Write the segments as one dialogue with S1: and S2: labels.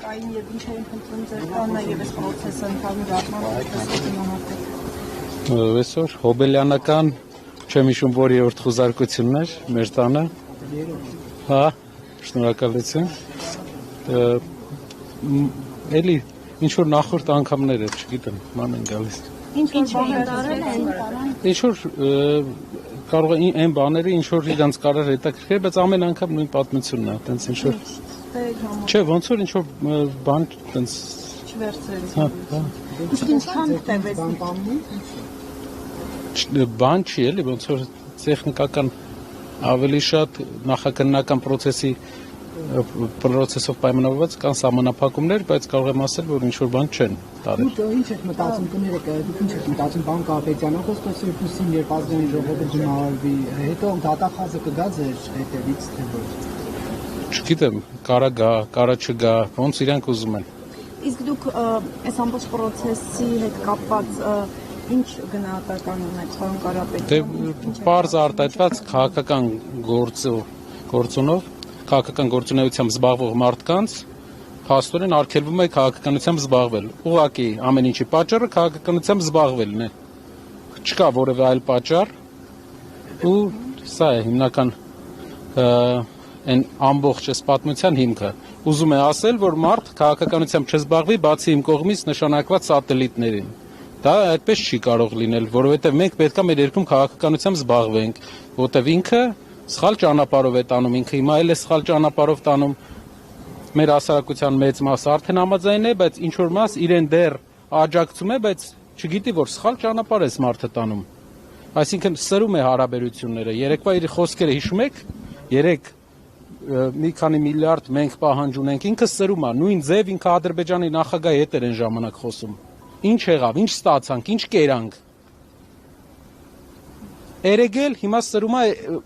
S1: կային եւ ինչ էին փնտրում ձեր տանը եւ այս process-ը ընդհանուր
S2: Այսօր հոբելյանական չեմ հիշում որ երրորդ խուզարկությունն էր մեր տանը։ Հա, շնորհակալություն։ Էլի ինչ որ նախորդ անգամներ էր, չգիտեմ, ման են գալիս։
S1: Ինչ բաներ արել են։
S2: Ինչ որ կարող է այն բաները ինչ որ իրանց կարար հետաքրքրել, բայց ամեն անգամ նույն պատմությունն է, այտենց ինչ որ Չէ, ոնց որ ինչ որ բան այտենց
S1: չվերցրել։
S2: Հա, հա։
S1: Իսկ ինչքան տևեց
S2: Բան չի էլի, ոնց որ տեխնիկական ավելի շատ նախաքննական process-ով պայմանավորված կան սահմանափակումներ, բայց կարող եմ ասել, որ ինչ-որ բան չեն տարել։
S3: Դուք ինչ եք մտածում կներեք, դուք ինչ եք մտածում բան Կարապետյանը, խոստոսի ուսին երբ ազգային ժողովը գնահարվի, հետո դատախազը կգա ձեր հետևից թե ոչ։
S2: Չգիտեմ, կարա գա, կարա չգա, ոնց իրանք ուզում են։
S1: Իսկ դուք այս ամբողջ process-ի հետ կապված ինչ գնահատական ունեք, պարոն Կարապետյան։
S2: Դե պարզ արտահայտված քաղաքական գործունով, քաղաքական գործունեությամբ զբաղվող մարդկանց փաստորեն արգելվում է քաղաքականությամբ զբաղվել։ Ուղղակի ամեն ինչի պատճառը քաղաքականությամբ զբաղվելն է։ Չկա որևէ այլ պատճառ ու սա է հիմնական այն ամբողջ այս պատմության հիմքը։ Ուզում է ասել, որ մարդ քաղաքականությամբ չզբաղվի, բացի իմ կողմից նշանակված սատելիտներին։ Դա այդպես չի կարող լինել, որովհետև մենք պետք է մեր երկրում քաղաքականությամբ զբաղվենք, որտեղ ինքը սխալ ճանապարհով է տանում, ինքը հիմա էլ է սխալ ճանապարհով տանում։ Մեր հասարակության մեծ մասը արդեն համաձայն է, բայց ինչ որ մաս իրեն դեռ աջակցում է, բայց չգիտի, որ սխալ ճանապարհ է մարդը տանում։ Այսինքն սրում է հարաբերությունները։ Երեկվա իր խոսքերը հիշում եք, երեք մի քանի միլիարդ մենք պահանջ ունենք, ինքը սրում է, նույն ձև ինքը Ադրբեջանի նախագահի հետ էր այն ժամանակ խոսում։ Ինչ եղավ, ինչ ստացանք, ինչ կերանք։ Երեգել հիմա սրում է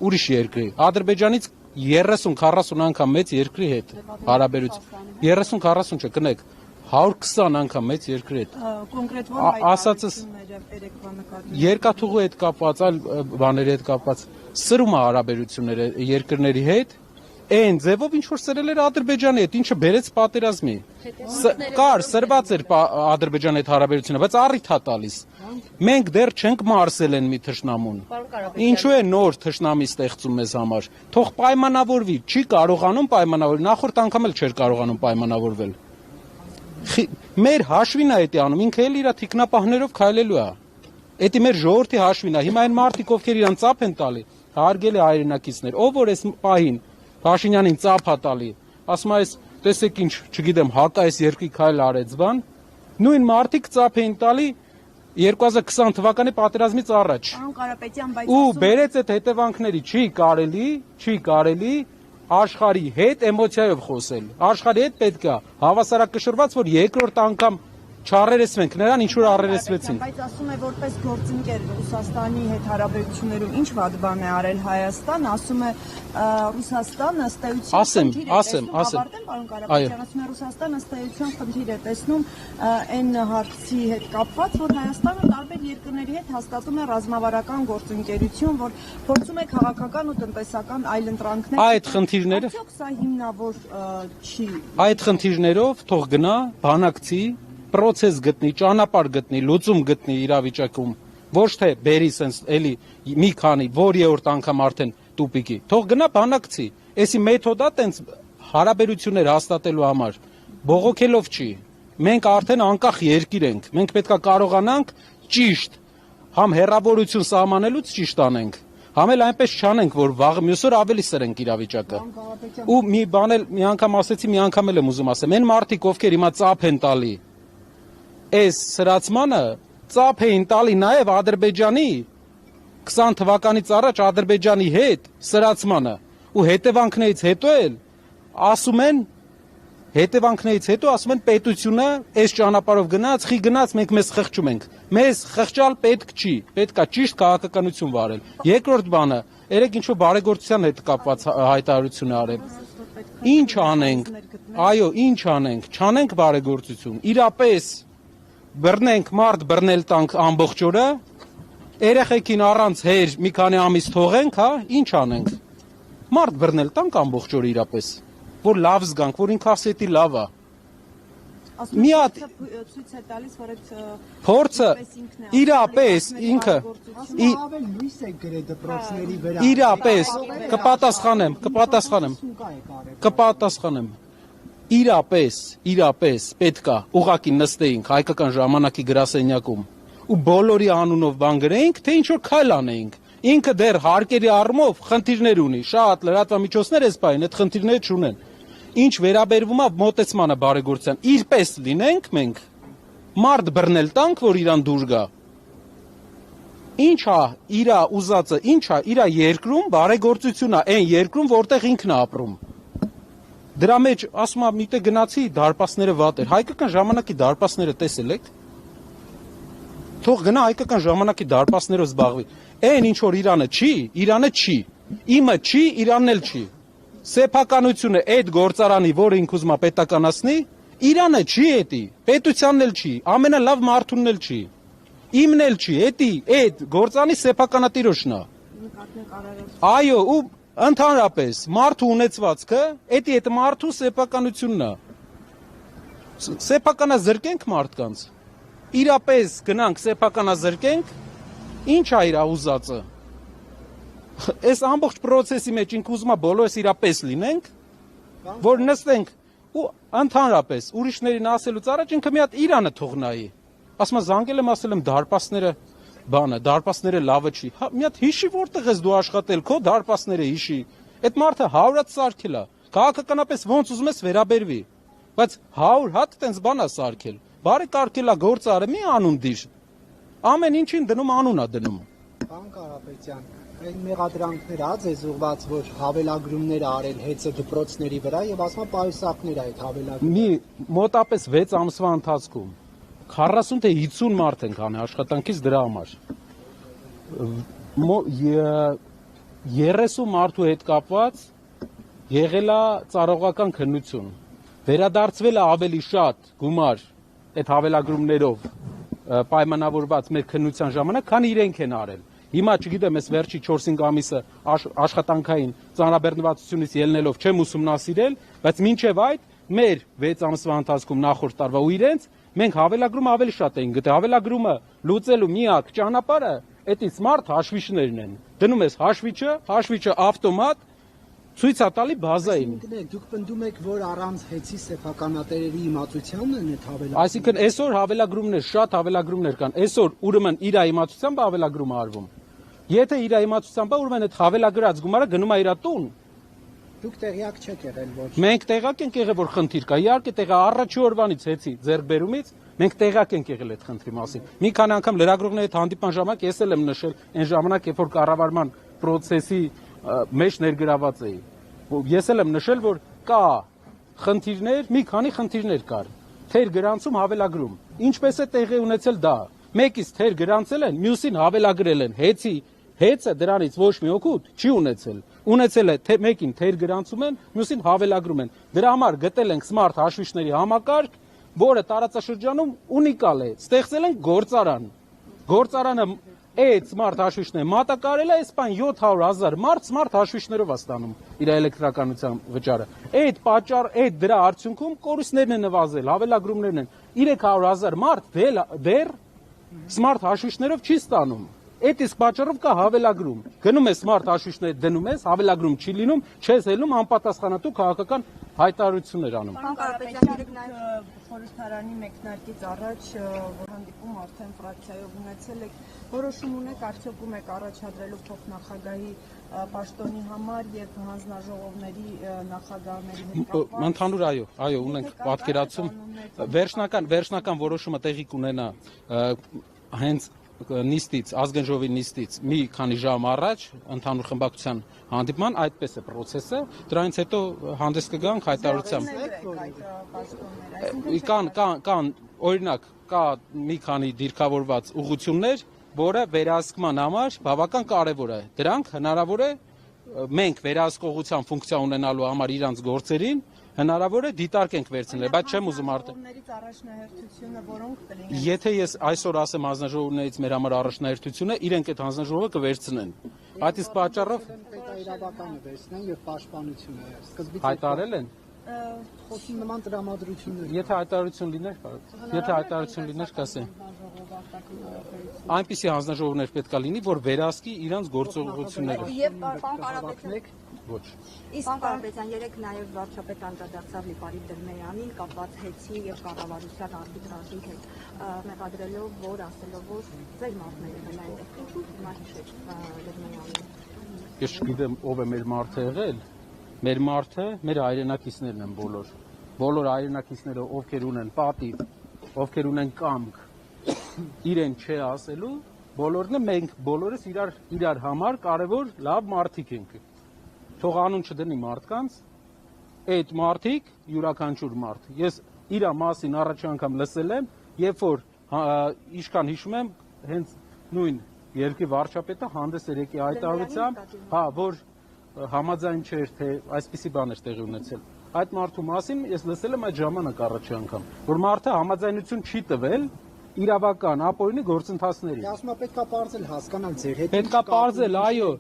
S2: ուրիշ երկրի, Ադրբեջանից 30-40 անգամ մեծ երկրի հետ հարաբերություն։ 30-40 չէ, կնեք, 120 անգամ մեծ երկրի հետ։
S1: Կոնկրետ որ
S2: ասածս երկաթուղու հետ կապված, այլ բաների հետ կապված սրում է հարաբերությունները երկրների հետ։ Այն ձևով ինչ որ սրել էր Ադրբեջանի հետ, ինչը բերեց պատերազմի։ Կար սրված էր Ադրբեջանի հետ հարաբերությունը, բայց առիթ է տալիս։ Մենք դեռ չենք մարսել են մի թշնամուն։ Ինչու է նոր թշնամի ստեղծում մեզ համար։ Թող պայմանավորվի, չի կարողանում պայմանավորվել, նախորդ անգամ էլ չէր կարողանում պայմանավորվել։ Մեր հաշվին է դա անում, ինքը էլ իր թիկնապահներով քայլելու է։ Դա մեր ժողովրդի հաշվին է։ Հիմա այն մարդիկ, ովքեր իրան ծափ են տալի, հարգելի հայրենակիցներ, ով որ այս պահին Փաշինյանին ծափ է տալի, ասում է, տեսեք ինչ, չգիտեմ, հակա այս երկրի քայլ արեց բան, նույն մարդիկ ծափ էին տալի 2020 թվականի պատերազմից առաջ։ Ու բերեց այդ հետևանքների, չի կարելի աշխարհի հետ էմոցիայով խոսել։ Աշխարհի հետ պետք է հավասարակշռված, որ երկրորդ անգամ չառերեսվենք, նրան ինչ որ առերեսվեցին։
S1: Բայց ասում է որպես գործընկեր Ռուսաստանի հետ հարաբերություններում ինչ վատ բան է արել Հայաստան, ասում է Ռուսաստանը ըստ էության Ռուսաստանը ըստ էության խնդիր է տեսնում այն հարցի հետ կապված, որ Հայաստանը տարբեր երկրների հետ հաստատում է ռազմավարական գործընկերություն, որ փորձում է քաղաքական ու տնտեսական այլընտրանքներ։
S2: Այդ խնդիրները
S1: Արդյոք սա հիմնավոր չի։
S2: Այդ խնդիրներով թող գնա բանակցի process գտնի, ճանապարհ գտնի, լուծում գտնի իրավիճակում, ոչ թե բերի sense էլի մի քանի, որ երրորդ անգամ արդեն տուպիկի։ Թող գնա բանակցի։ Էսի մեթոդա տենց հարաբերություններ հաստատելու համար բողոքելով չի։ Մենք արդեն անկախ երկիր ենք։ Մենք պետքա կարողանանք ճիշտ համ հերավորություն սահմանելուց ճիշտ անենք։ Համ էլ այնպես չանենք, որ վաղը մյուս օր ավելի սրենք իրավիճակը։ Ու մի բան էլ մի անգամ ասեցի, մի անգամ էլ եմ ուզում ասեմ, այն մարդիկ, ովքեր հիմա ծափ են տալի այս սրացմանը ծափ էին տալի նաև Ադրբեջանի 20 թվականից առաջ Ադրբեջանի հետ սրացմանը ու հետևանքներից հետո ասում են պետությունը այս ճանապարհով գնաց, խի գնաց, մենք մեզ խղճում ենք։ Մեզ խղճալ պետք չի, պետքա ճիշտ քաղաքականություն վարել։ Երկրորդ բանը, երեք ինչ որ բարեգործության հետ կապված հայտարարություն արել։ Ինչ անենք։ Այո, ինչ անենք։ Չանենք բարեգործություն։ Իրապես բռնենք մարդ բռնել տանք ամբողջ օրը, երեխեքին առանց հեր մի քանի ամիս թողենք, հա, ինչ անենք։ Մարդ բռնել տանք ամբողջ օրը իրապես, որ լավ զգանք, որ ինքը ասի լավ է։ մի հատ
S1: ցույց է տալիս, որ այդ
S2: փորձը իրապես ինքը
S3: Ավել լույս է գրել դպրոցների վրա։
S2: իրապես կպատասխանեմ իրապես պետքա ուղակի նստեինք հայկական ժամանակի գրասենյակում ու բոլորի անունով բան գրեինք, թե ինչ որ քայլ անեինք։ Ինքը դեռ հարկերի առումով խնդիրներ ունի, շատ լրատվամիջոցներ էս բային այդ խնդիրները չունեն։ Ինչ վերաբերվում է մոտեցմանը բարեգործության, իրպես լինենք մենք, մարդ բռնել տանք, որ իրան դուր գա։ Ինչա իրա ուզածը, ինչա իրա երկրում բարեգործությունն է, այն երկրում, որտեղ ինքն է ապրում։ Դրա մեջ ասում եմ, միտեղ գնացի դարպասները վատ էր։ Հայկական ժամանակի դարպասները տեսել եք։ Թող գնա հայկական ժամանակի դարպասներով զբաղվի։ Այն ինչ որ Իրանը չի։ Իմը չի, Իրանն էլ չի։ Սեփականությունը այդ գործարանի, որը ինք ուզում է պետականացնի, Իրանը չի էդի, պետությանն էլ չի, ամենալավ մարդունն էլ չի։ Իմն էլ չի, այդ գործանի սեփականատիրոջն է։ Այո, ու ընդհանրապես մարդու ունեցվածքը, այդ մարդու սեփականությունն է։ Սեփականազրկենք մարդկանց։ Իրապես գնանք սեփականազրկենք, ինչ է իր ուզածը։ Այս ամբողջ process-ի մեջ ինք ուզում է բոլորս իրապես լինենք, որ նստենք ու ընդհանրապես ուրիշներին ասելուց առաջ ինքը մի հատ Իրանը թող նայի։ Ասում եմ զանգել եմ, ասել եմ դարպասները լավը չի։ Մի հատ հիշի որտեղ ես դու աշխատել, քո դարպասները հիշի։ Այդ մարդը 100 հատ սարքել է։ Քաղաքականապես ոնց ուզում ես վերաբերվի։ Բայց 100 հատ տենց բան է սարքել։ Բարեկարգել է գործարը, մի անուն դիր։ Ամեն ինչին դնում անուն է դնում։
S3: Պարոն Կարապետյան, այն մեղադրանքներ ա ձեզ ուղված, որ հավելագրումներ արել հեծը դպրոցների վրա եւ ասում պայուսակներ այդ հավելագրում։
S2: Մի մոտապես 6 ամսվա ընթացքում 40 թե 50 մարդ ենք անի աշխատանքից դրա համար։ 30 մարդու հետ կապված եղել է ծառայողական քննություն։ Վերադարձվել է ավելի շատ գումար այդ հավելագրումներով պայմանավորված մեր քննության ժամանակ, քան իրենք են արել։ Հիմա չգիտեմ, ես վերջի 4-5 ամիսը աշխատանքային ծանրաբեռնվածությունից ելնելով չեմ ուսումնասիրել, բայց մինչև այդ մեր 6 ամսվա ընթացքում նախորդ տարվա ու իրենց մենք հավելագրումը ավելի շատ էին գտել։ Հավելագրումը լուծելու միակ ճանապարհը այդ smart հաշվիչներն են։ Դնում ես հաշվիչը ավտոմատ ցույց է տալի բազային։
S3: Դուք պնդում եք, որ առանց հեծի սեփականատերերի իմացությանն են այդ հավելագրումները։
S2: Այսինքն այսօր հավելագրումներ, շատ հավելագրումներ կան։ Այսօր ուրեմն իր իմացությամբ հավելագրում է արվում։ Եթե իր իմացությամբ է, ուրեմն այդ հավելագրած գումարը գնում է իր տուն։
S3: Դուք տեղյակ չեք եղել ոչ։
S2: Մենք տեղյակ ենք եղել, որ խնդիր կա։ Իհարկե տեղա առաջի օրվանից հեծի ձեռքբերումից մենք տեղյակ ենք եղել այդ խնդրի մասին։ Մի քանի անգամ լրագրողների հետ հանդիպան ժամանակ ես էլ եմ նշել այն ժամանակ, երբ որ կառավարման process-ի մեջ ներգրաված էի։ Ես էլ եմ նշել, որ կա խնդիրներ, մի քանի խնդիրներ կար։ Թեր գրանցում հավելագրում։ Ինչպես է տեղի ունեցել դա։ Մեկից թեր գրանցել են, մյուսին հավելագրել են։ Հեծը դրանից ոչ մի օգուտ չի ունեցել։ Ունեցել է թե մեկին թեր գրանցում են, մյուսին հավելագրում են։ Դրա համար գտել ենք smart հաշվիչների համակարգ, որը տարածաշրջանում ունիկալ է։ Ստեղծել են գործարան։ Գործարանը այդ smart հաշվիչները մատակարել է, այսպան 700,000 մարդ smart հաշվիչներով է ստանում իր էլեկտրականության վճարը։ Այդ դրա արդյունքում կորուստներն են նվազել, հավելագրումներն են։ 300,000 մարդ դեռ smart հաշվիչներով չի ստանում։ Այդ իսկ պատճառով կա հավելագրում։ Գնում ես smart հաշվիչներ դնում ես, հավելագրում չի լինում, չես ելնում անպատասխանատու քաղաքական հայտարարություններ անում։
S1: Պարոն Կարապետյան, խորհրդարանի մեկնարկից առաջ որ հանդիպում արդեն ֆրակցիայով ունեցել եք, որոշում ունեք արդյոք եք առաջադրելու փոխնախագահի պաշտոնի համար եւ հանձնաժողովների նախագահների հետ կապված։
S2: Ընդհանուր այո, ունենք պատկերացում։ Վերջնական որոշումը տեղի կունենա հենց նիստից, ազգային ժողովի նիստից մի քանի ժամ առաջ ընդհանուր խմբակցության հանդիպման, այդպես է process-ը, դրանից հետո հանդես կգանք հայտարարությամբ։ Կան օրինակ, կա մի քանի դիրքավորված ուղղություններ, որը վերահսկման համար բավական կարևոր է։ Դրանք հնարավոր է մենք վերահսկողության ֆունկցիա ունենալու համար իրանց գործերին հնարավոր է դիտարկենք վերցնել, բայց չեմ ուզում
S1: առաջնահերթությունը որոնք կլինեն։
S2: Եթե ես այսօր ասեմ հանձնաժողովներից մեր համար առաջնահերթությունը, իրենք այդ հանձնաժողովը կվերցնեն։ Այդ իսկ պատճառով
S3: պետաիրավականը վերցնեն եւ պաշտպանությունը սկզբից
S2: հայտարարել են։
S3: Խոսում նման տրամադրություններ։
S2: Եթե հայտարարություն լիներ, կասեն։ Այնպիսի հանձնաժողովներ պետք է լինի, որ վերահսկի իրանց գործողությունները։
S4: Եվ պարոն Կարապետյան,
S2: Ոչ։
S4: իսկ Կարապետյան երեք նաև վարչապետ անդրադարձավ Լիպարի Դրմեյանին կապված հեծի եւ կառավարության արբիտրաժի հետ, մեղադրելով, որ ասելով, որ ձեր մարդները են այնտեղ, ինչու հիմա հիշեց Դրմեյանին։
S2: Ես չգիտեմ ով է մեր մարդը եղել։ Մեր մարդը մեր հայրենակիցներն են բոլոր։ Բոլոր հայրենակիցները, ովքեր ունեն պատիվ, ովքեր ունեն կամք, իրեն չէ ասելու, բոլորն է մենք բոլորս իրար համար կարևոր լավ մարդիկ ենք։ Թող անուն չդնի մարդկանց, այդ մարդիկ յուրաքանչյուր մարդ։ Ես իր մասին առաջ անգամ լսել եմ, երբ որ իշքան հիշում եմ, հենց նույն երկրի վարչապետը հանդես էր եկի հայտարարությամբ, որ համաձայն չէր, թե այսպիսի բան էր տեղի ունեցել։ Այդ մարդու մասին ես լսել եմ այդ ժամանակ առաջի անգամ, որ մարդը համաձայնություն չի տվել իրավական ապօրինի գործընթացների։
S3: Ասում պետքա պարզել հասկանալ ձեր հետ։
S2: Պետքա պարզել, այո,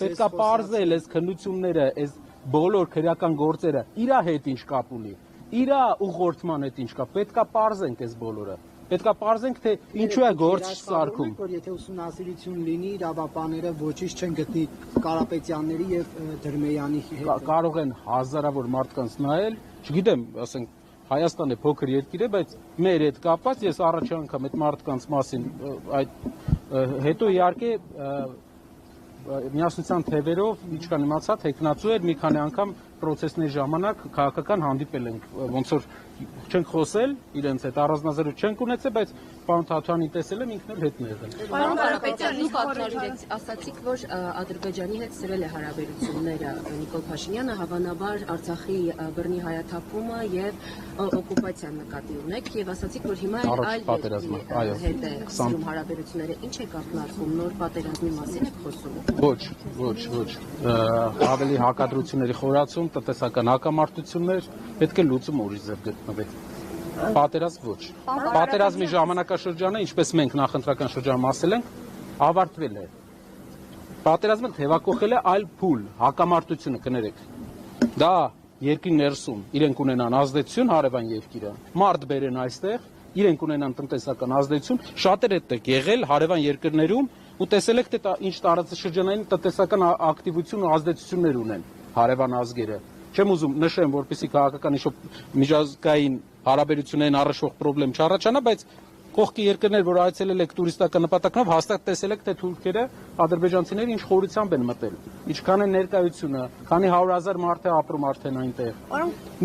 S2: պետքա պարզել այս քննությունները, այս բոլոր քրեական գործերը իրա հետ ինչ կապ ունի, իրա ուղղորդման հետ ինչ կապ, պետքա պարզենք այս բոլորը։ Պետքա պարզենք, թե ինչու է գործ սարքում։
S3: Որ եթե ուսումնասիրություն լինի, իրավապանները ոչինչ չեն գտնի Կարապետյանների եւ Դրմեյանի հետ։
S2: Կարող են հազարավոր մարդկանց նայել, չգիտեմ, ասենք Հայաստանը փոքր երկիր է, բայց մեր հետ կապված ես առաջ անգամ այդ մարդկանց մասին այդ հետո իհարկե միասնության թևերով ինչքան իմացա տեխնացու էր մի քանի անգամ process-ների ժամանակ քաղաքական հանդիպել ենք ոնց որ չենք խոսել իրենց հետ առանձնազրույց չենք ունեցել բայց պարոն Թաթյանին տեսել եմ ինքն էլ հետն եղել
S5: Պարոն Կարապետյան դուք ակնարարեք ասացիք որ Ադրբեջանի հետ սրել է հարաբերությունները Նիկոլ Փաշինյանը հավանաբար Արցախի բռնի հայաթափումը եւ օկուպացիան նկատի ունեք եւ ասացիք որ հիմա այլ հետ է սրում հարաբերությունները ինչ եք ակնարկում նոր պատերազմի մասին եք խոսում
S2: Ոչ ավելի հակադրությունների խորացում տնտեսական հակամարտություններ պետք է լուծում ուրիշ ձև գտնվի Պատերազմ ոչ Պատերազմի ժամանակաշրջանը ինչպես մենք նախընտրական շրջանում ասել ենք ավարտվել է Պատերազմը թևակողել է այլ փուլ հակամարտությունը կներեք դա երկրի ներսում իրենք ունենան ազդեցություն հարևան երկիրը մարդ բերեն այստեղ իրենք ունենան տնտեսական ազդեցություն շատեր այդտեղ եղել հարևան երկրներում ու տեսել եք թե ինչ տարածաշրջանային տնտեսական ակտիվություն ու ազդեցություններ ունեն հարևան ազգերը չեմ ուզում նշեմ որպեսզի քաղաքական միջազգային հարաբերություններին առնչվող խնդրեմ չառաջանա բայց կողքի երկրներ որ այցելել եք տուրիստական նպատակներով հաստատ տեսել եք թե թուրքերը ադրբեջանցիները ինչ խորությամբ են մտել ինչքան է ներկայությունը քանի 100,000 մարդ է ապրում արդեն այնտեղ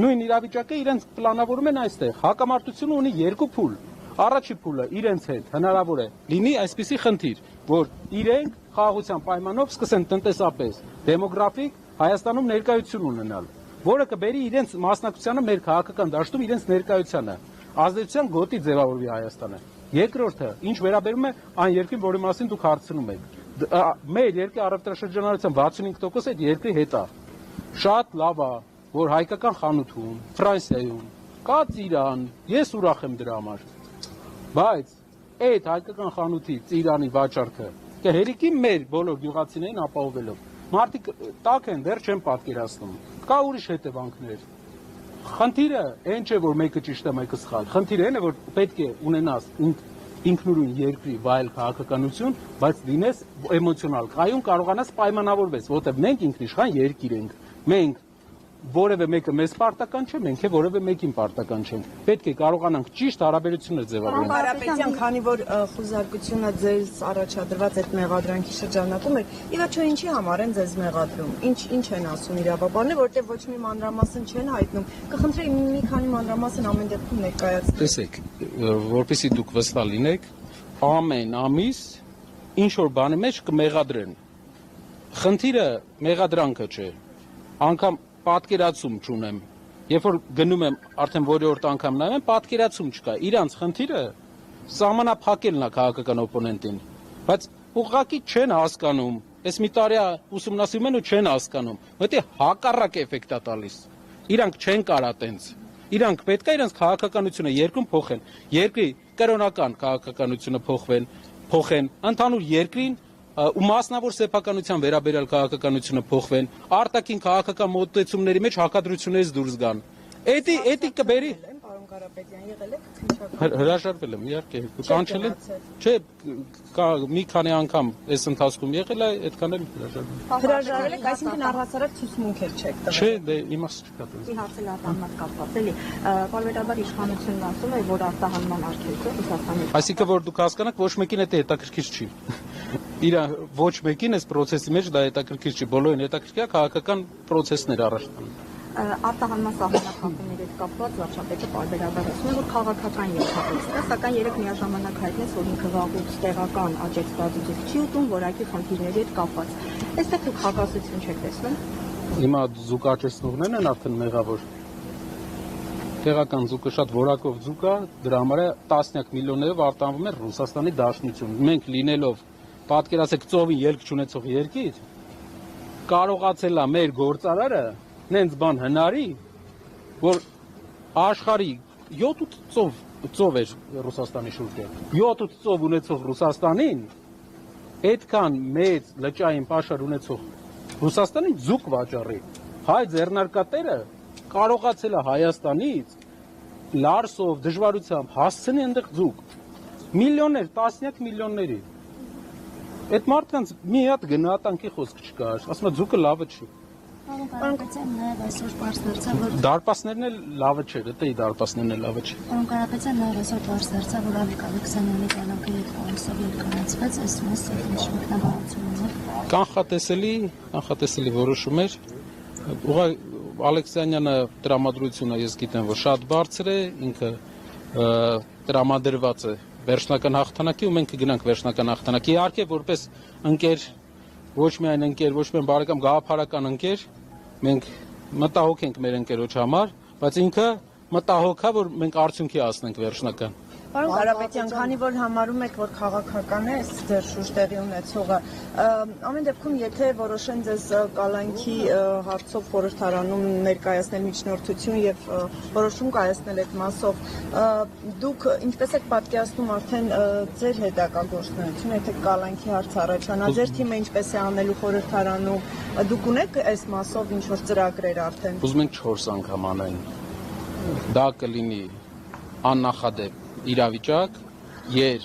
S2: նույն իրավիճակը իրենց պլանավորում են այստեղ հակամարտությունը ունի երկու փուլ Առաջի փուլը իրենց հետ հնարավոր է լինի այսպիսի խնդիր, որ իրենք խաղաղության պայմանով սկսեն տնտեսապես, դեմոգրաֆիկ Հայաստանում ներկայություն ունենալ, որը կբերի իրենց մասնակցությանը մեր քաղաքական դաշտում իրենց ներկայությանը, ազդեցության գոտի ձևավորվի Հայաստանը։ Երկրորդը, ինչ վերաբերում է այն երկրին, որի մասին դուք հարցնում եք, մեր երկրի առևտրաշրջանառության 65% այդ երկրի հետ է։ Շատ լավ է, որ հայկական խանութում, Ֆրանսիայում կա ծիրան, ես ուրախ եմ դրա համար։ Բայց այդ հայկական խանութի ծիրանի վաճառքը կհերիկի մեր բոլոր գյուղացիներին ապահովելով։ Մարդիկ տակ են, դեռ չեն պատկերացնում։ Կա ուրիշ հետևանքներ։ Խնդիրը այն չէ, որ մեկը ճիշտ է, մեկը սխալ։ Խնդիրը այն է, որ պետք է ունենաս ինքնուրույն երկրի վայել քաղաքականություն, բայց լինես էմոցիոնալ կայուն կարողանաս պայմանավորվես, որովհետև մենք ինքնիշխան երկիր ենք։ Մենք որևէ մեկը մեզ պարտական չէ, մենք է որևէ մեկին պարտական չենք։ Պետք է կարողանանք ճիշտ հարաբերություններ ձևավորել։
S1: Կարապետյան, քանի որ խոզարկությունը ձեզ առաջադրված այդ մեղադրանքի շրջանակում է, ի վերջո ինչի համար են ձեզ մեղադրում։ Ինչ են ասում իրավաբանները, որտեղ ոչ մի մանրամասն չեն հայտնում։ Կխնդրեի մի քանի մանրամասն ամեն դեպքում ներկայացնել։
S2: Տեսեք, որպեսզի դուք վստահ լինեք, ամեն ամիս ինչ որ բանի մեջ կմեղադրեն։ Խնդիրը մեղադրանքը չէ։ Անկամ պատկերացում չունեմ։ Երբ որ գնում եմ արդեն որիորդ անգամ նայում եմ, պատկերացում չկա։ Իրանց խնդիրը սահմանափակելն է քաղաքական օպոնենտին, բայց ուղղակի չեն հասկանում։ Այս մի տարի ուսումնասիրում են ու չեն հասկանում, որտեղ հակառակ էֆեկտ է տալիս։ Իրանք չեն կարա տենց։ Իրանք պետք է իրենց քաղաքականությունը երկրում փոխեն։ Երկրի կրոնական քաղաքականությունը փոխեն, ընդհանուր երկրին ու մասնավոր սեփականության վերաբերյալ քաղաքականությունը փոխվեն, արտաքին քաղաքական մոտեցումների մեջ հակադրություններից դուրս գան։ Էդի կբերի
S1: Պարոն Կարապետյան, եղել եք քննչական։
S2: հրաժարվել եմ, իհարկե, կանչել եմ, չէ, մի քանի անգամ այս ընթացքում եղել է, այդքան էլ
S1: Հրաժարվել եք, այսինքն առհասարակ ցուցմունք էլ չեք տվել։
S2: չէ, դե իմաստ չկա դες։
S4: Հարցել արտահանման կապված էլի պարբերաբար իշխանությունն ասում է, որ արտահանման արգելքը Ռուսաստանի
S2: Այսինքն որ դուք հասկանաք, ոչ մեկին դա հետաքրքիր չի։ Իր ոչ մեկին այս process-ի մեջ դա հետաքրքիր չի, բոլորին հետաքրքիր է քաղաքական process-ներ առաջ տան։
S4: արտահանման սահմանափակումների հետ կապված վարչապետը պարբերաբար ասում է, որ քաղաքական ենթակայքն է, սակայն երեք միաժամանակ հայտնեց, որ ինքը վաղուց տեղական աջակցված չի ուտում, որակի խնդիրների հետ կապված։ Այստեղ դուք հակասություն չեք տեսնում։
S2: Հիմա զուգաճեցնողներն են արդեն մեղավոր։ Տեղական զուգը շատ որակով զուգ է, դրա համար է տասնյակ միլիոններով արտանվում է Ռուսաստանի Դաշնություն։ Մենք լինելով, պատկերացեք, ծովի ելք չունեցող երկիր, կարողացել է մեր գործարարը նենց բան հնարի, որ աշխարհի 7-8 ծով էր Ռուսաստանի շուրջը։ 7-8 ծով ունեցող Ռուսաստանին այդքան մեծ լճային պաշար ունեցող Ռուսաստանին զուգ վաճառի։ Հայ ձեռնարկատերը կարողացել է Հայաստանից լարսով դժվարությամբ հասցնի այնտեղ զուգ։ Միլիոններ, տասնյակ միլիոնների։ Այդ մարդկանց մի հատ գնահատանքի խոսք չկա, ասում է զուգը լավը չի։
S6: Պարոն Կարապետյան, նաև այսօր պարզ դարձավ, որ
S2: Դարպասներն էլ լավը չէր, դա դարպասներն էլ լավը չի։
S6: Պարոն Կարապետյան, նաև այսօր պարզ դարձավ, որ Ավիկ Ալեքսանյանի կյանքը երկու ամսով իրականացվեց, այս մասը ինչ մեկնաբանություն ուներ։
S2: Կանխատեսելի որոշում էր։ Ուղղակի Ալեքսանյանը տրամադրությունը ես գիտեմ, որ շատ բարձր է, ինքը տրամադրված է վերջնական հաղթանակի ու մենք կգնանք վերջնական հաղթանակի։ Իհարկե, որպես ընկեր, ոչ միայն ընկեր, ոչ միայն բարեկամ, գաղափարական ընկեր, մենք մտահոգ ենք մեր ընկերոջ համար, բայց ինքը մտահոգ է, որ մենք արդյունքի հասնենք վերջնական։
S1: Պարոն Կարապետյան, քանի որ համարում եք, որ քաղաքական է ձեր շուրջ տեղի ունեցողը, ամեն դեպքում եթե որոշեն ձեզ կալանքի հարցով խորհրդարանում ներկայացնել միջնորդություն եւ որոշում կայացնել այդ մասով, դուք ինչպես եք պատկերացնում արդեն ձեր հետագա գործունեությունը, եթե կալանքի հարց առաջանա, ձեր թիմը ինչպես է անելու խորհրդարանում, դուք ունեք այս մասով ինչ որ ծրագրեր արդեն։
S2: Ուզում ենք 4 անգամ անեն։ Դա կլինի աննախադեպ իրավիճակ, երբ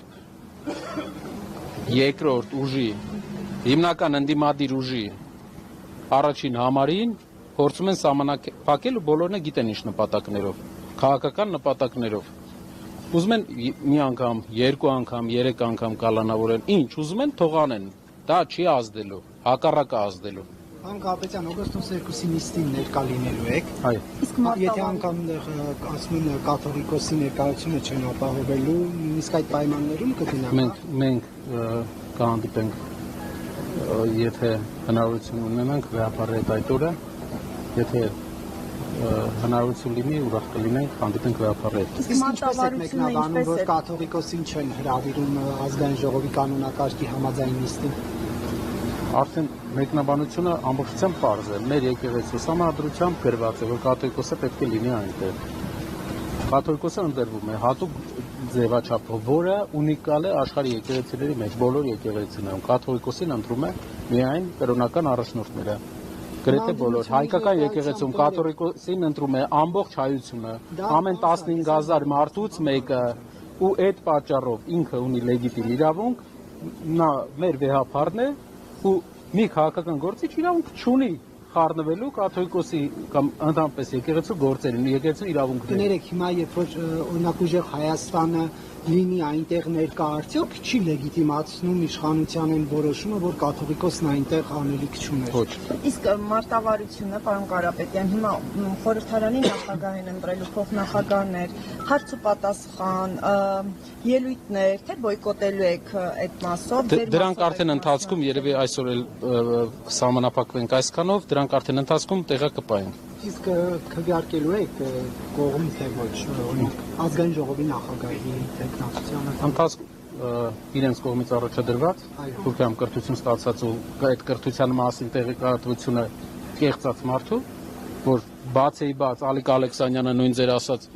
S2: երկրորդ ուժի, հիմնական ընդդիմադիր ուժի առաջին համարին փորձում են սահմանափակել ու բոլորն գիտեն ինչ նպատակներով, քաղաքական նպատակներով։ Ուզում են մի անգամ, երկու անգամ, երեք անգամ կալանավորեն, ինչ ուզում են թող անեն։ Դա չի ազդելու, հակառակը ազդելու։
S3: Պարոն Կարապետյան, օգոստոս 2-ի նիստին ներկա լինելու եք։
S2: Այո։
S3: Եթե անգամ ասում են կաթողիկոսի ներկայությունը չեն ապահովելու, նույնիսկ այդ պայմաններում կգնանք։
S2: Մենք կհանդիպենք, եթե հնարավորություն ունենանք, վեհապարել այդ օրը, եթե հնարավորություն լինի, ուրախ կլինենք, հանդիպենք վեհապարել։
S3: Իսկ ինչպես եք մեկնաբանում, որ կաթողիկոսին չեն հրավիրում ազգային ժողովի կանոնակարգի համաձայն նիստին։
S2: Արդեն մեկնաբանությունը ամբողջությամբ պարզ է։ Մեր եկեղեցու համադրությամբ գրված է, որ կաթողիկոսը պետք է լինի այնտեղ։ Կաթողիկոսը ընտրվում է հատուկ ձևաչափով, որը ունիկալ է աշխարհի եկեղեցիների մեջ, բոլոր եկեղեցիներում։ Կաթողիկոսին ընտրում է միայն կրոնական առաջնորդները։ Գրեթե բոլոր հայկական եկեղեցում կաթողիկոսին ընտրում է ամբողջ հայությունը, ամեն 15000 մարդուց մեկը, ու այդ պատճառով ինքը ունի լեգիտիմ իրավունք, նա մեր վեհապարն է ու մի քաղաքական գործիչ իրավունք չունի խառնվելու կաթողիկոսի կամ ընդհանրապես եկեղեցու գործերին, եկեղեցու իրավունքներին։
S3: Ներեք, հիմա երբ որ օրինակ ուժեղ Հայաստանը լինի այնտեղ ներկա, արդյոք չի լեգիտիմացնում իշխանության այն որոշումը, որ կաթողիկոսն այնտեղ անելիք չուներ։
S2: Ոչ։
S1: Իսկ մարտավարությունը, պարոն Կարապետյան, հիմա խորհրդարանի նախագահ են ընտրելու փոխնախագահներ, հարց ու պատասխան, ելույթներ, թե բոյկոտելու եք այդ մասով։
S2: Դրանք արդեն ընթացքում երևի այսօր էլ սահմանափակվենք այսքանով, դրանք արդեն ընթացքում տեղը կպային։
S3: Իսկ քվեարկելու եք կողմ թե ոչ, օրինակ ազգային ժողովի նախագահի տեխնացիանը։
S2: Ընթացքում իրենց կողմից առաջադրված Թուրքիայում կրթություն ստացած ու այդ կրթության մասին տեղեկատվությունը կեղծած մարդու, որ բացեի բաց Ալիկ Ալեքսանյանը նույն ձեր ասած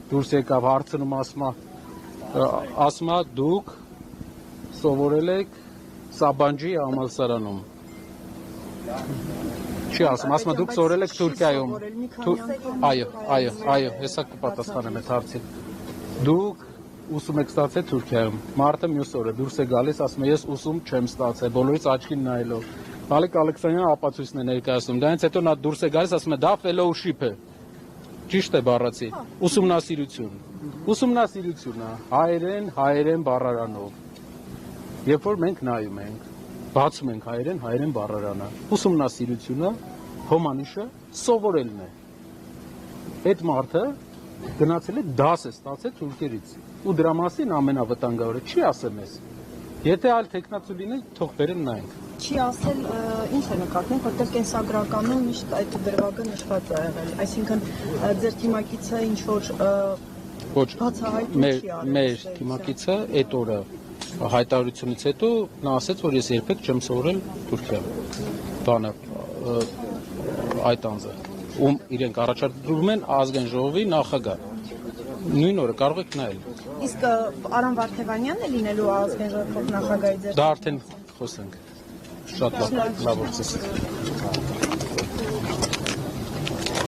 S2: դուրս եկավ հարցնում ասում դուք սովորել եք Սաբանջի համալսարանում։ Չի ասում դուք սովորել եք Թուրքիայում։ Այո, հեսա կպատասխանեմ այդ հարցին։ Դուք ուսում եք ստացել Թուրքիայում։ Մարտը մյուս օրը դուրս է գալիս, ասում է ես ուսում չեմ ստացել, բոլորից աչքին նայելով։ Ալեք Ալեքսանյանը ապացույցն է ներկայացնում։ Դրանից հետո նա դուրս է գալիս, ասում է դա fellowship է։ Ճիշտ է բառացի։ Ուսումնասիրություն է, հայերեն բառարանով։ Երբ որ մենք նայում ենք, բացում ենք հայերեն բառարանը, ուսումնասիրությունը, հոմանիշը սովորելն է։ Այդ մարդը գնացել է դաս է ստացել թուրքերից։ Ու դրա մասին ամենավտանգավորը չի ասել մեզ։ Եթե այլ տեխնացու լինի, թող բերեն նայենք։
S1: Չի ասել ինչ է նկատում, որտեղ կենսագրականում միշտ այդ դրվագը նշված է եղել։ Այսինքն ձեր թիմակիցը ինչ որ
S2: Ոչ,
S1: բացահայտում չի արել։
S2: մեր թիմակիցը այդ օրը հայտարարությունից հետո նա ասաց, որ ես երբեք չեմ սովորել Թուրքիա։ Բանը այդ անձը, ում իրենք առաջադրում են ազգային ժողովի նախագահ։ Նույն օրը կարող եք նայել։
S1: Իսկ Արամ Վարդևանյանն է լինելու ազգային ժողովի նախագահի ձեր։
S2: Դա արդեն խոսենք։ Շատ լավ, լավ որցես։